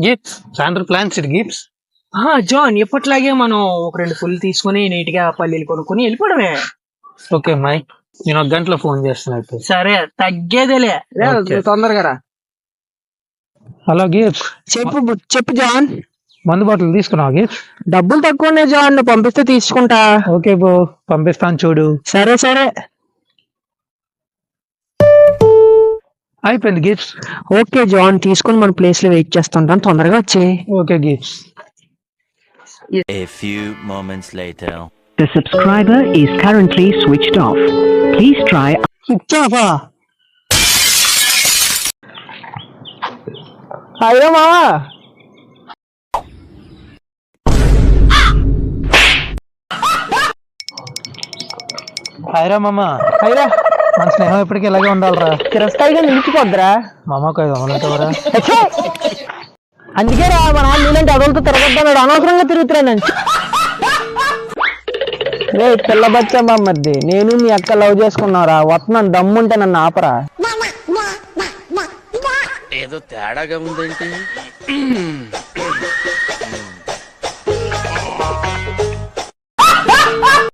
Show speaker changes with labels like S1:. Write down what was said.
S1: Gifts సాయంత్రం plans it gifts.
S2: John ఎప్పట్లాగే మనం ఒక 2 పుల్లు తీసుకుని నీట్ గా పల్లీలు కొనుక్కొని వెళ్ళిపోవడమే.
S1: ఓకే మైక్, నేను 1 గంటలో ఫోన్ చేస్తున్నా అయితే.
S2: సరే తగ్గేదేలే, తొందరగా రా.
S1: Hello gifts.
S2: చెప్పు జాన్.
S1: మందు బాటిల్ తీసుకున్నావా గిఫ్ట్స్?
S2: డబ్బులు తక్కువనే జాన్, నువ్వు పంపిస్తే తీసుకుంటా.
S1: ఓకే బ్రో, పంపిస్తాను చూడు.
S2: సరే సరే
S1: అయిపోయింది గిఫ్ట్స్.
S2: ఓకే జాన్, తీసుకుని మన ప్లేస్ లో వెయిట్ చేస్తుంటాను, తొందరగా వచ్చే.
S1: Okay gifts.
S3: A few moments later.
S4: The subscriber is currently switched off. Please try.
S2: అయ్యో మావా.
S1: హాయ్రా మామ.
S2: అయ్యా
S1: మన స్నేహం ఎప్పటికీ ఇలాగే ఉండాలిరా.
S2: చిరస్థాయిగా నిలిచిపోద్దురా.
S1: మామకు 500
S2: అందుకే రా మా నాన్న నీళ్ళంటే అదలతో తిరగొద్దాడు, అనవసరంగా తిరుగుతున్నాను. రే పిల్ల బచ్చా మధ్య నేను మీ అక్క లవ్ చేసుకున్నారా, వస్తున్నాను, దమ్ముంటే నన్ను ఆపరా.
S3: ఏదో తేడాగా ఉందేంటి?